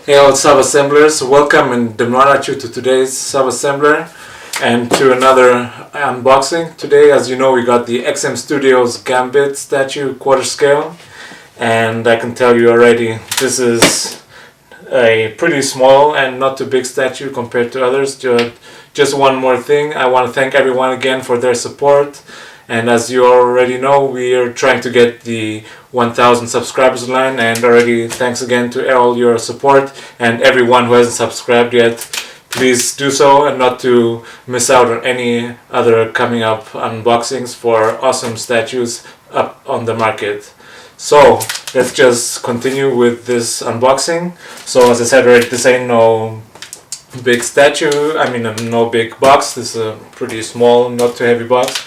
Hey all Sabassemblers, welcome and demoralize to today's Sabassembler and to another unboxing. Today, as you know, we got the XM Studios Gambit statue quarter scale, and I can tell you already this is a pretty small and not too big statue compared to others. Just one more thing, I want to thank everyone again for their support. And as you already know, we are trying to get the 1,000 subscribers line, and already thanks again to all your support, and everyone who hasn't subscribed yet, please do so and not to miss out on any other coming up unboxings for awesome statues up on the market. So let's just continue with this unboxing. So as I said already, this ain't no big statue, no big box. This is a pretty small, not too heavy box,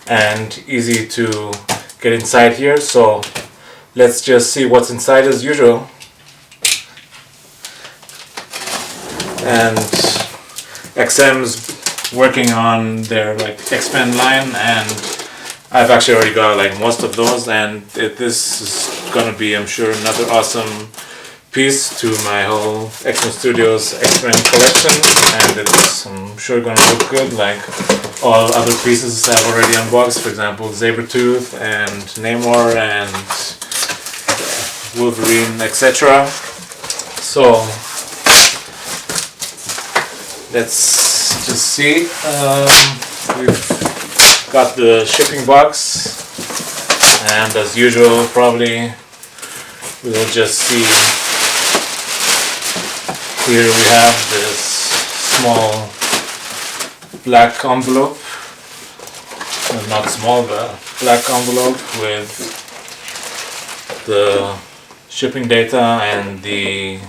and easy to get inside here. So let's just see what's inside as usual. And XM's working on their X-Men line, and I've actually already got most of those, and this is gonna be, I'm sure, another awesome piece to my whole XM Studios X-Men collection, and it's, I'm sure, gonna look good like all other pieces I've already unboxed. For example, Sabretooth and Namor and Wolverine, etc. So let's just see. We've got the shipping box, and as usual, probably we'll just see. Here we have this small black envelope, well, not small, but black envelope with the shipping data and the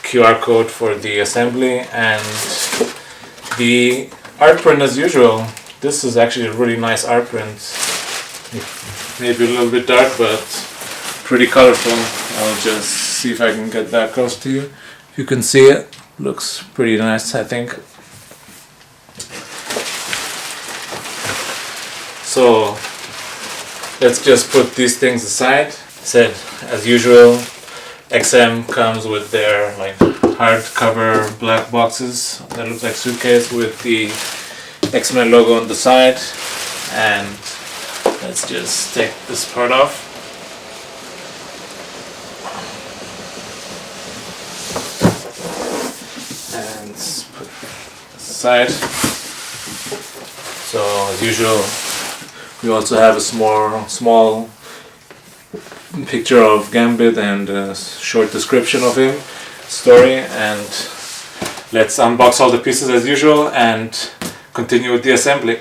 QR code for the assembly, and the art print as usual. This is actually a really nice art print, maybe a little bit dark but pretty colorful. I'll just see if I can get that close to you. You can see it, looks pretty nice, I think. So let's just put these things aside. Said, as usual, XM comes with their hardcover black boxes that look like suitcase with the X-Men logo on the side. And let's just take this part off. And put this aside. So as usual, we also have a small picture of Gambit and a short description of him, story, and let's unbox all the pieces as usual and continue with the assembly.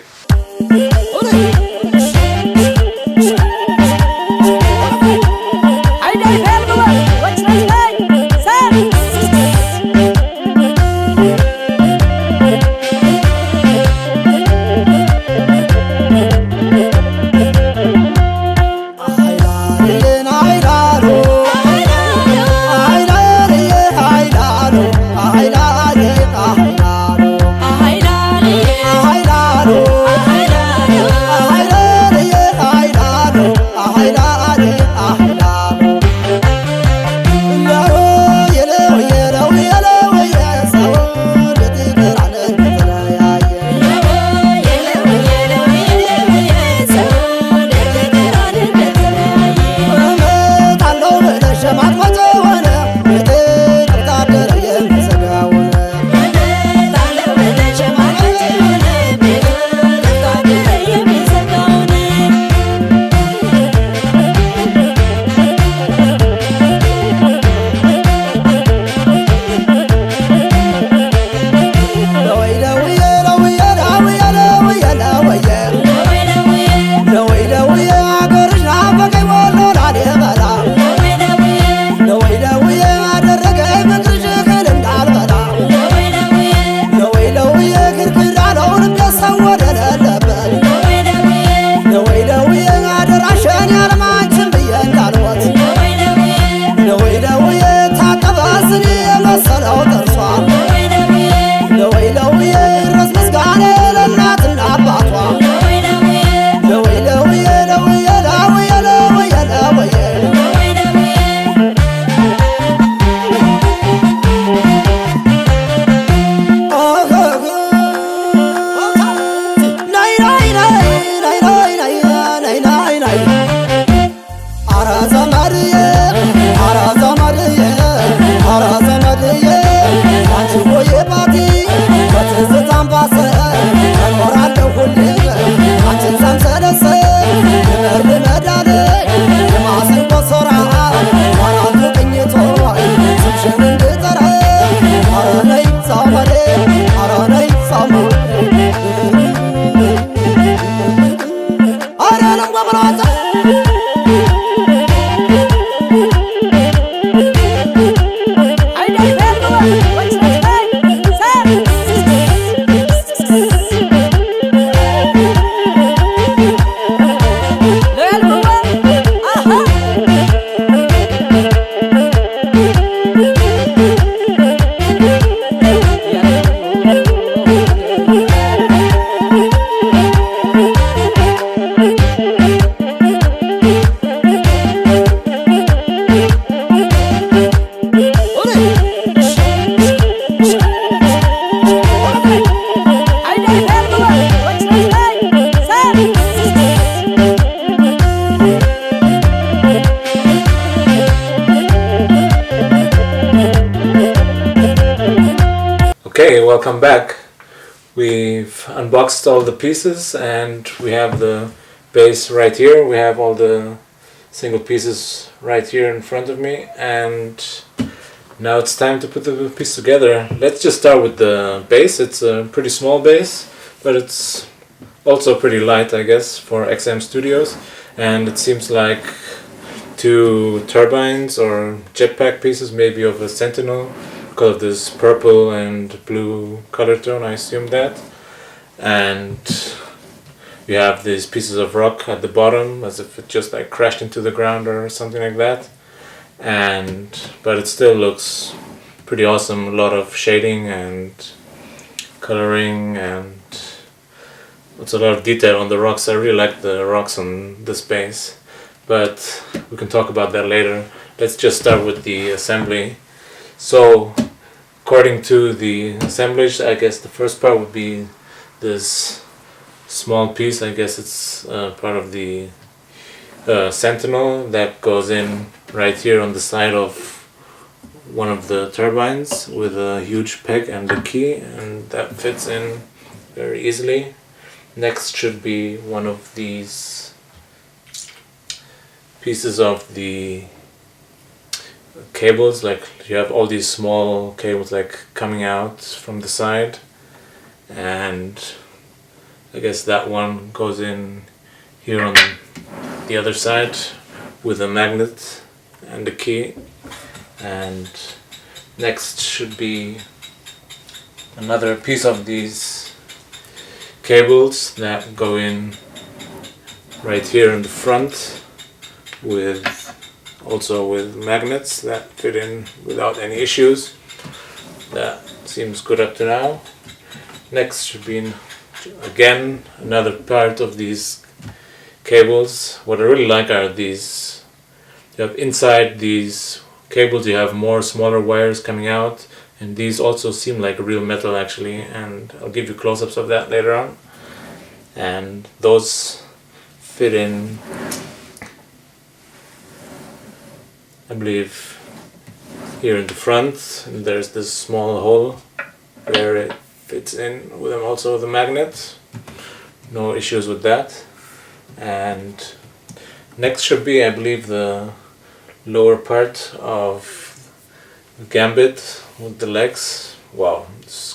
welcome back. We've unboxed all the pieces and we have the base right here. We have all the single pieces right here in front of me, and now it's time to put the piece together. Let's just start with the base. It's a pretty small base, but it's also pretty light, I guess, for XM Studios, and it seems like two turbines or jetpack pieces, maybe of a Sentinel, because of this purple and blue color tone, I assume that. And you have these pieces of rock at the bottom, as if it just like crashed into the ground or something like that. But it still looks pretty awesome. A lot of shading and coloring, and it's a lot of detail on the rocks. I really like the rocks on this base, but we can talk about that later. Let's just start with the assembly. So according to the assemblage, I guess the first part would be this small piece. I guess it's part of the Sentinel that goes in right here on the side of one of the turbines with a huge peg and a key, and that fits in very easily. Next should be one of these pieces of the cables, like you have all these small cables like coming out from the side, and I guess that one goes in here on the other side with a magnet and a key. And next should be another piece of these cables that go in right here in the front, with also with magnets that fit in without any issues. That seems good up to now. Next should be again another part of these cables. What I really like are these, you have inside these cables you have more smaller wires coming out, and these also seem like real metal actually, and I'll give you close-ups of that later on. And those fit in, I believe, here in the front, and there's this small hole where it fits in with them, also the magnet. No issues with that. And next should be, I believe, the lower part of Gambit with the legs. Wow, it's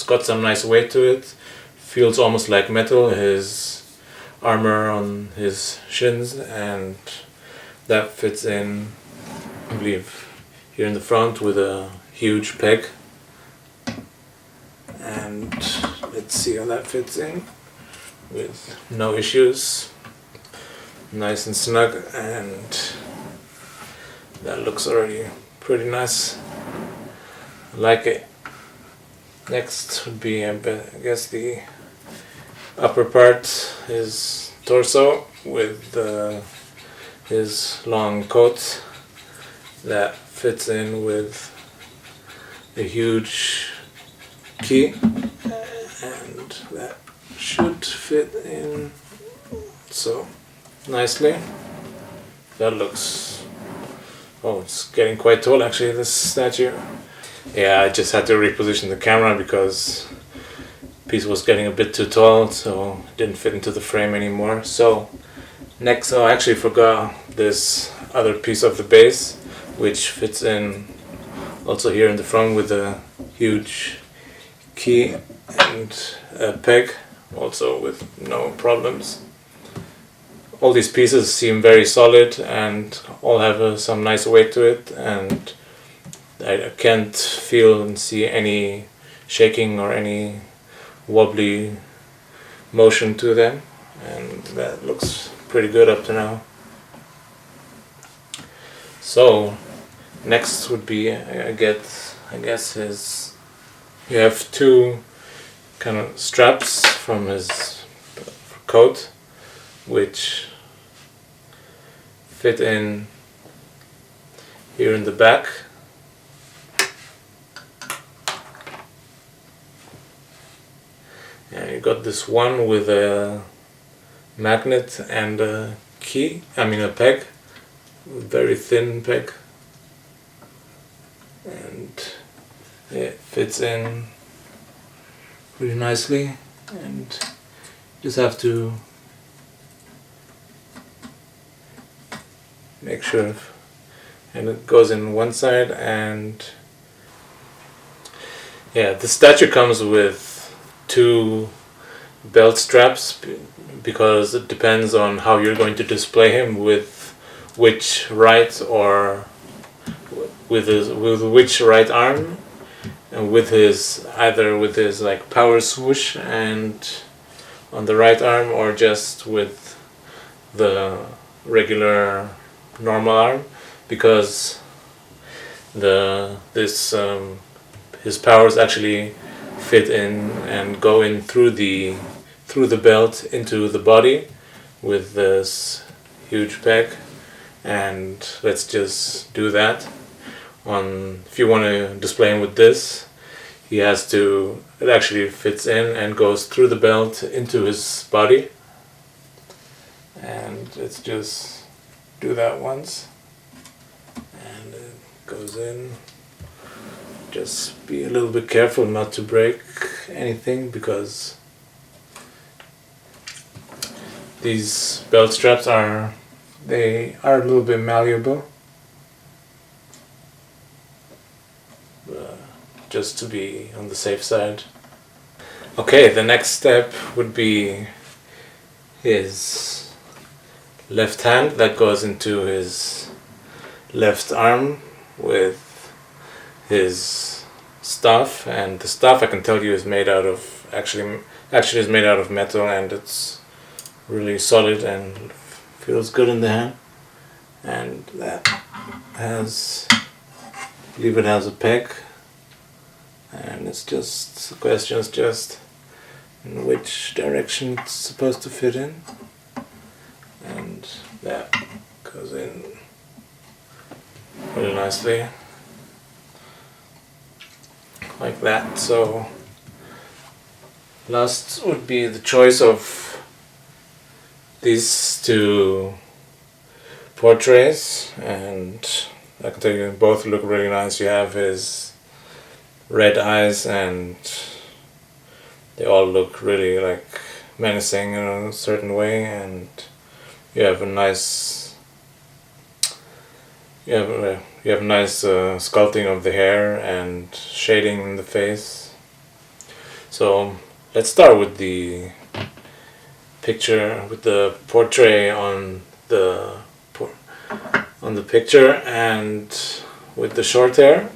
got some nice weight to it. Feels almost like metal, his armor on his shins, and that fits in, I believe, here in the front with a huge peg. And let's see how that fits in with no issues. Nice and snug, and that looks already pretty nice. I like it. Next would be, I guess, the upper part, his torso with his long coat that fits in with a huge key, and that should fit in so nicely. That looks, oh, it's getting quite tall actually, this statue. Yeah, I just had to reposition the camera because the piece was getting a bit too tall, so it didn't fit into the frame anymore. So next, I actually forgot this other piece of the base, which fits in also here in the front with a huge key and a peg, also with no problems. All these pieces seem very solid and all have some nice weight to it, and I can't feel and see any shaking or any wobbly motion to them, and that looks pretty good up to now. So next would be, I guess you have two kind of straps from his coat, which fit in here in the back. And you got this one with a magnet and a key, a peg, very thin peg, and it fits in really nicely, and just have to make sure, and it goes in one side. And yeah, the statue comes with 2 belt straps because it depends on how you're going to display him, with which right or with which right arm, and with his either with his like power swoosh and on the right arm, or just with the regular normal arm, because his powers actually fit in and go in through the belt into the body with this huge peg. And let's just do that. If you want to display him with this, it actually fits in and goes through the belt into his body. And let's just do that once, and it goes in. Just be a little bit careful not to break anything, because these belt straps are a little bit malleable, just to be on the safe side. Okay, the next step would be his left hand that goes into his left arm with his staff, and the staff, I can tell you, is made out of actually is made out of metal, and it's really solid and feels good in the hand. And that has, I believe it has a peg, and it's just, the question is just in which direction it's supposed to fit in, and that goes in really nicely like that. So last would be the choice of these 2 portraits, and I can tell you both look really nice. You have his red eyes, and they all look really like menacing in a certain way, and you have a nice sculpting of the hair and shading in the face. So let's start with the picture, with the portrait on the picture, and with the short hair.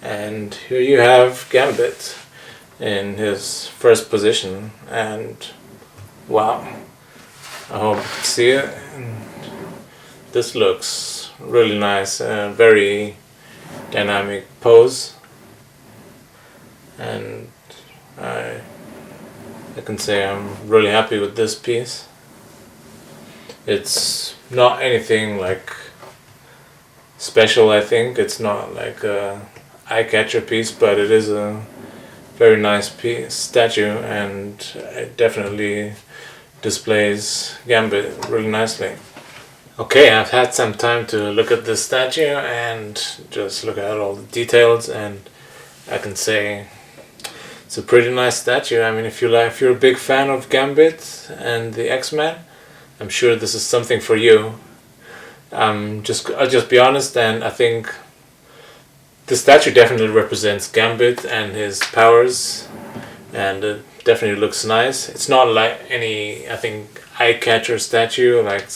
And here you have Gambit in his first position, and wow, I hope you can see it. And this looks really nice, very dynamic pose, and I can say I'm really happy with this piece. It's not anything like special, I think. It's not like a eye-catcher piece, but it is a very nice statue, and it definitely displays Gambit really nicely. Okay, I've had some time to look at this statue and just look at all the details, and I can say it's a pretty nice statue. I mean, if you're a big fan of Gambit and the X-Men, I'm sure this is something for you. I'll just be honest, and I think the statue definitely represents Gambit and his powers, and it definitely looks nice. It's not like any, I think, eye-catcher statue, like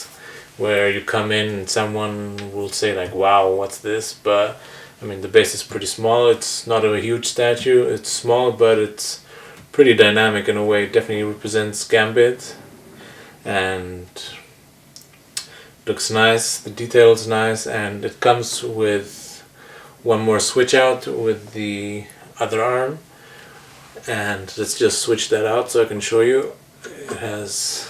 where you come in and someone will say like, wow, what's this? But I mean, the base is pretty small. It's not a huge statue. It's small, but it's pretty dynamic in a way. It definitely represents Gambit, and looks nice. The detail is nice, and it comes with one more switch out with the other arm. And let's just switch that out so I can show you. It has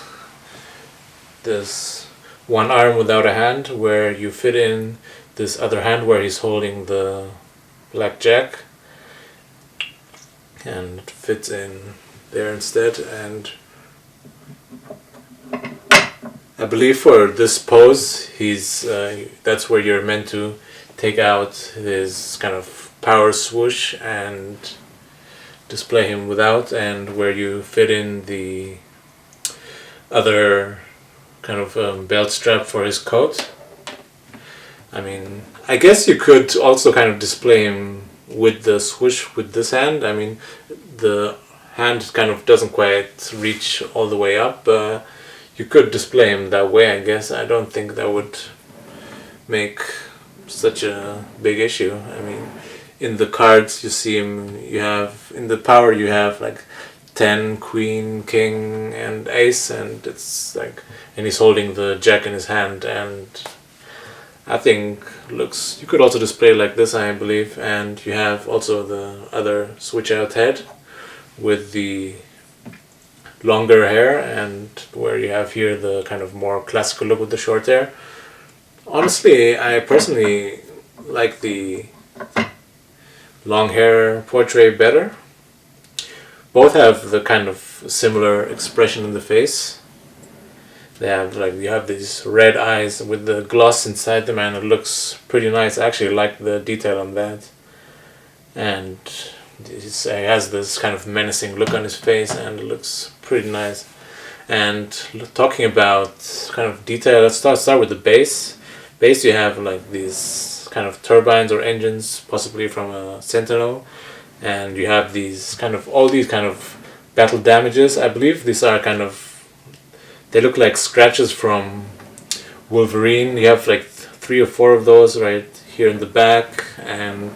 this one arm without a hand where you fit in this other hand where he's holding the blackjack, and it fits in there instead. And I believe for this pose, that's where you're meant to take out his kind of power swoosh and display him without, and where you fit in the other kind of belt strap for his coat. I mean, I guess you could also kind of display him with the swoosh with this hand. I mean, the hand kind of doesn't quite reach all the way up. You could display him that way, I guess. I don't think that would make such a big issue. I mean, in the cards you see him, you have, in the power you have like 10, queen, king, and ace, and it's like, and he's holding the jack in his hand, and I think looks, you could also display like this, I believe, and you have also the other switch out head with the longer hair, and where you have here the kind of more classical look with the short hair. Honestly, I personally like the long hair portrait better. Both have the kind of similar expression in the face. They have like, you have these red eyes with the gloss inside them, and it looks pretty nice. I actually like the detail on that. And he has this kind of menacing look on his face, and it looks pretty nice. And talking about kind of detail, let's start with the base. Base, you have like these kind of turbines or engines, possibly from a Sentinel, and you have these kind of, all these kind of battle damages. I believe these are kind of, they look like scratches from Wolverine. You have like 3 or 4 of those right here in the back, and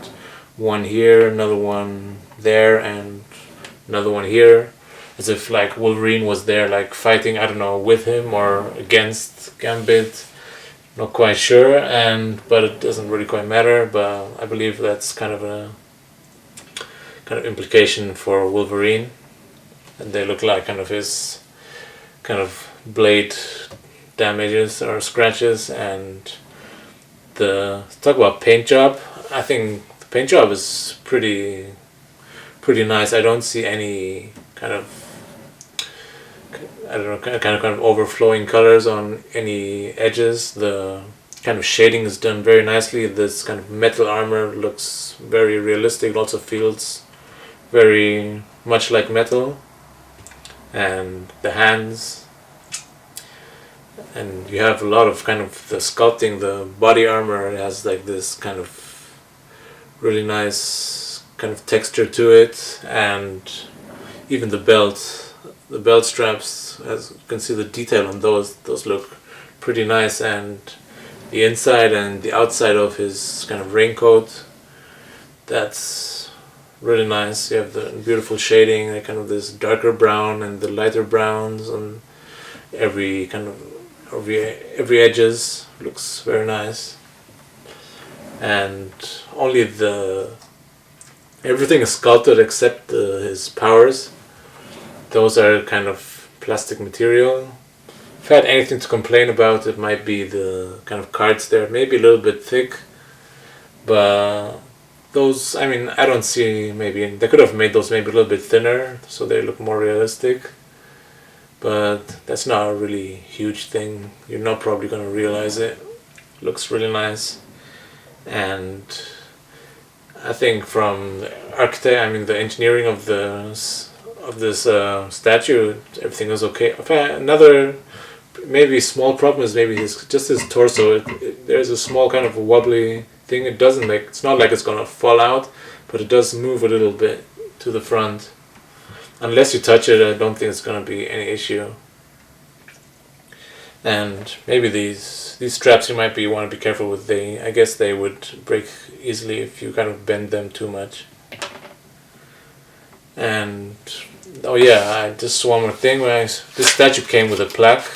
one here, another one there, and another one here, as if like Wolverine was there like fighting, I don't know, with him or against Gambit. Not quite sure, but it doesn't really quite matter. But I believe that's kind of a kind of implication for Wolverine, and they look like kind of his kind of blade damages or scratches. And the talk about paint job, I think the paint job is pretty nice. I don't see any kind of, I don't know, kind of overflowing colors on any edges. The kind of shading is done very nicely. This kind of metal armor looks very realistic. It also feels very much like metal. And the hands, and you have a lot of kind of the sculpting, the body armor has like this kind of really nice kind of texture to it, and even the belt straps, as you can see the detail on those look pretty nice, and the inside and the outside of his kind of raincoat, that's really nice. You have the beautiful shading, like kind of this darker brown and the lighter browns on every kind of every edges. Looks very nice, and only everything is sculpted except his powers. Those are kind of plastic material. If I had anything to complain about, it might be the kind of cards there. Maybe a little bit thick, but those, I mean, I don't see, maybe they could have made those maybe a little bit thinner so they look more realistic, but that's not a really huge thing. You're not probably going to realize it. Looks really nice, and I think from the architect, I mean the engineering of this statue, everything is okay. Another maybe small problem is maybe his torso. There's a small kind of wobbly thing. It's not like it's gonna fall out, but it does move a little bit to the front. Unless you touch it, I don't think it's gonna be any issue. And maybe these straps you might want to be careful with. I guess they would break easily if you kind of bend them too much. And oh yeah, just one more thing. This statue came with a plaque.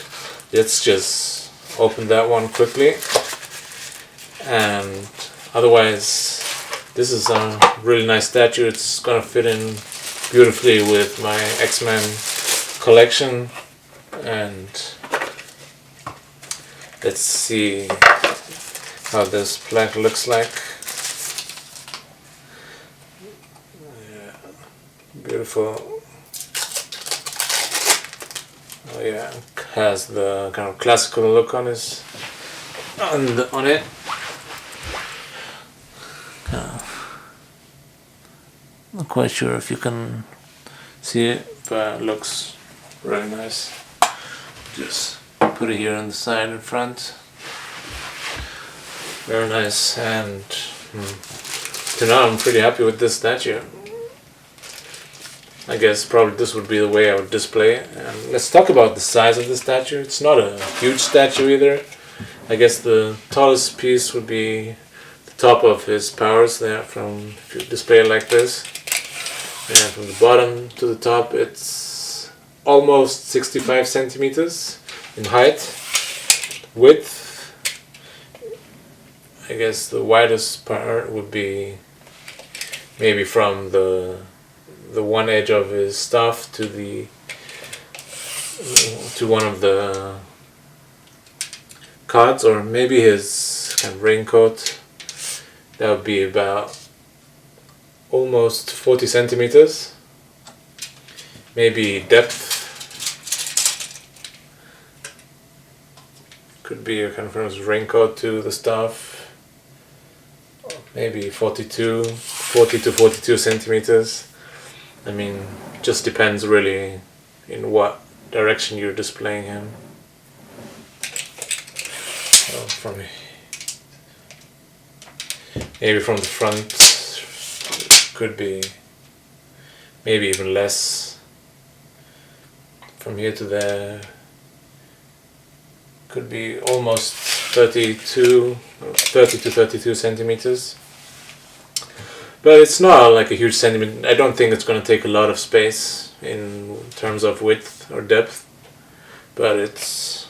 Let's just open that one quickly. And otherwise, this is a really nice statue. It's gonna fit in beautifully with my X-Men collection. And let's see how this plaque looks like. Yeah, beautiful. Oh yeah, has the kind of classical look on it. quite sure if you can see it, but it looks really nice. Just put it here on the side and front. Very nice, and to now I'm pretty happy with this statue. I guess probably this would be the way I would display it. And let's talk about the size of the statue. It's not a huge statue either. I guess the tallest piece would be the top of his powers there, from if you display it like this. And from the bottom to the top it's almost 65 centimeters in height. Width, I guess the widest part would be maybe from the one edge of his staff to one of the cards, or maybe his kind of raincoat. That would be about almost 40 centimeters. Maybe depth could be a kind of from his raincoat to the staff. Maybe 40 to 42 centimeters. I mean, just depends really in what direction you're displaying him. So maybe from the front could be maybe even less. From here to there could be almost 30 to 32 centimeters. But it's not like a huge centimeter. I don't think it's going to take a lot of space in terms of width or depth. But it's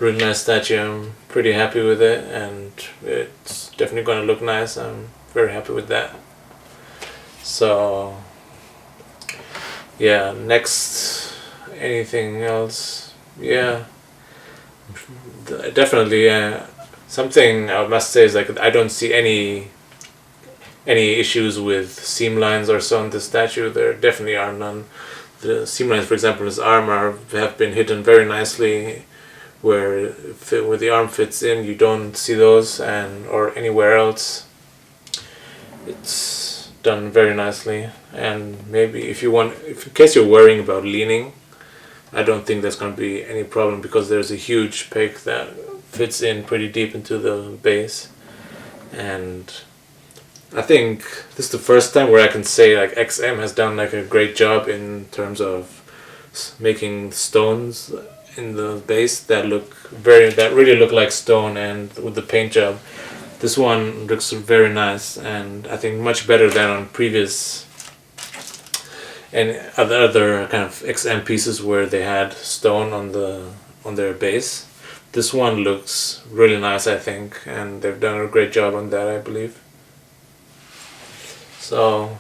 a really nice statue. I'm pretty happy with it, and it's definitely going to look nice. I'm very happy with that. So yeah, next, anything else? Yeah, definitely. Something I must say is like I don't see any issues with seam lines or so on the statue. There definitely are none. The seam lines, for example, in his arm have been hidden very nicely, where the arm fits in, you don't see those, or anywhere else. It's done very nicely. And maybe if in case you're worrying about leaning, I don't think there's going to be any problem, because there's a huge peg that fits in pretty deep into the base. And I think this is the first time where I can say like XM has done like a great job in terms of making stones in the base that really look like stone, and with the paint job. This one looks very nice, and I think much better than on previous and other kind of XM pieces where they had stone on their base. This one looks really nice, I think, and they've done a great job on that, I believe. So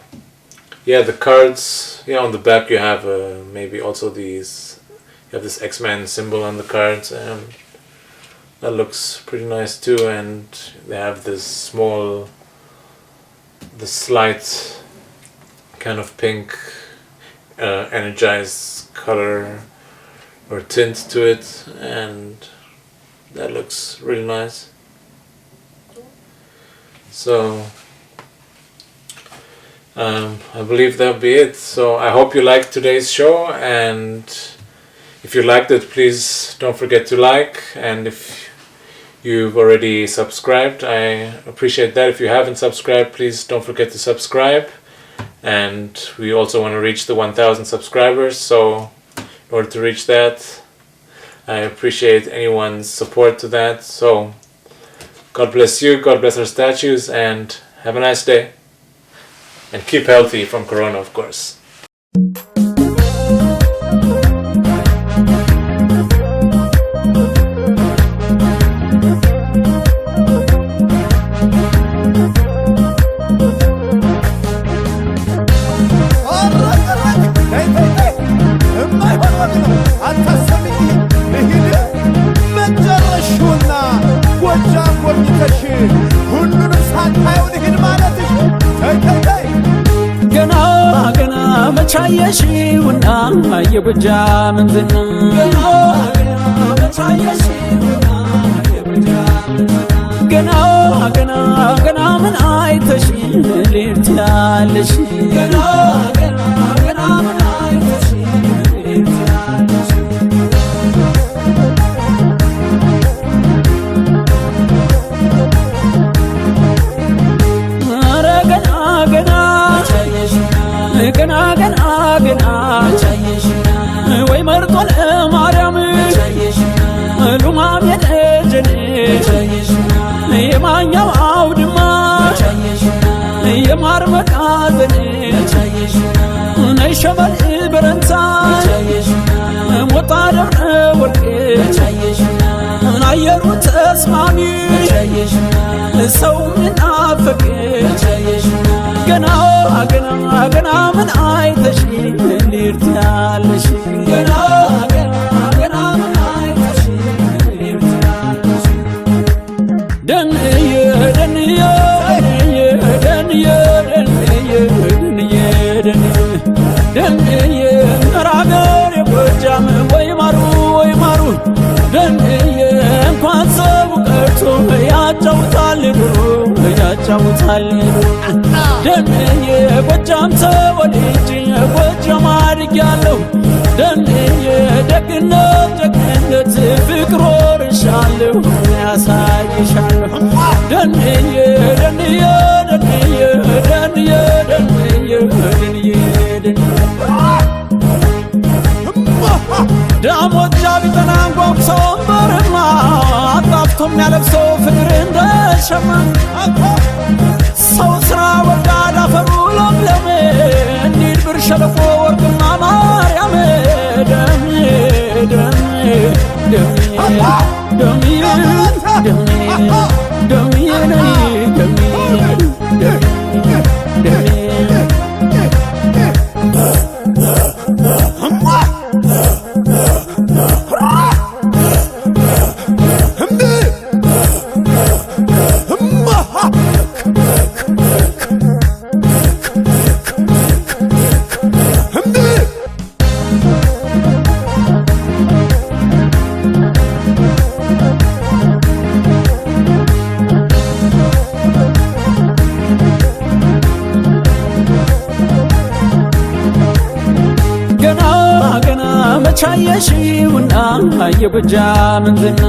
yeah, the cards, on the back you have maybe also you have this X-Men symbol on the cards, and that looks pretty nice too. And they have this slight kind of pink energized color or tint to it, and that looks really nice. So I believe that'll be it. So I hope you liked today's show, and if you liked it, please don't forget to like, and if you've already subscribed, I appreciate that. If you haven't subscribed, please don't forget to subscribe. And we also want to reach the 1,000 subscribers, so in order to reach that, I appreciate anyone's support to that. So God bless you, God bless our statues, and have a nice day. And keep healthy from Corona, of course. ቻየሽውና የብጃ ምንዝና ገና ምን አይተሽ ሌት ትያለሽ ገና ገና ገና ምን አይተሽ እንዴት ትያለሽ ኧረ ገና ገና ገና ገና ገና ወይ መርጦ ለማርያም ሉማም የደጀኔ የማኛው አውድማ የማር መቃዘኔ ነይ ሸበል በረንታ ሞጣ ደብረ ወርቄ አየሩ ተስማሚ ሰው ምናፈቅ ገና ገና ገና ምን አይተሽ እንዴት ትያለሽ ገና ገና ገና ምን አይተሽ እንዴት ትያለሽ ደንዬ ደንዬ ደንዬ ደንዬ ደንዬ ደንዬ ራገር የጎጃም ወይ ማሩ ወይ ማሩ ደንዬ እንኳን ሰው ቀርቶ ያጫውታል ያጫውታል ደንዬ ጎጃም ተወልጄ ጎጃም አድጌያለሁ ደንዬ ደግነት ደግነት ፍቅር ወርሻለሁ ያሳይሻለሁ ደንዬ ደንዬ ደንዬ ደንዬ ደንዬ ደንዬ ዳሞት ጃቢጠና ጓጉሶ በርማ አጣፍቶ የሚያለብሰው ፍቅር እንደሸማ ሰው ስራ ወዳድ አፈሩ ለምለም እንዲድ ብር ሸለቆ ወርቅና ማርያም ደሜ ደሜ ደሜ ደሜ ደሜ ደሜ ደሜ መቻየሽውና የጎጃምን ዝና